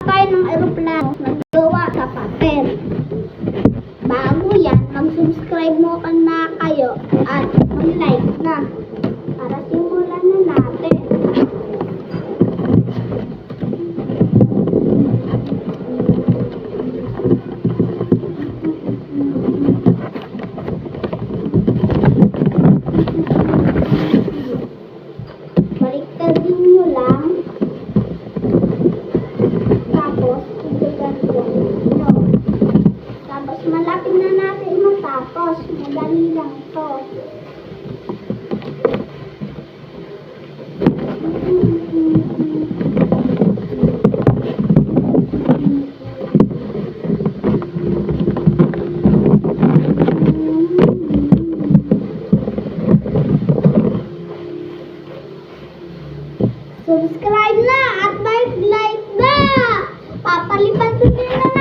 sumakay ng eroplano na gawa sa papel. Bago yan, mag-subscribe mo ka na kayo at mag-like na para simulan na natin. Baliktadin nyo lang. Tapos, itugan ko. No. Tapos, malapit na natin matapos. Madali lang to. Subscribe na at like na! Papalipat ko na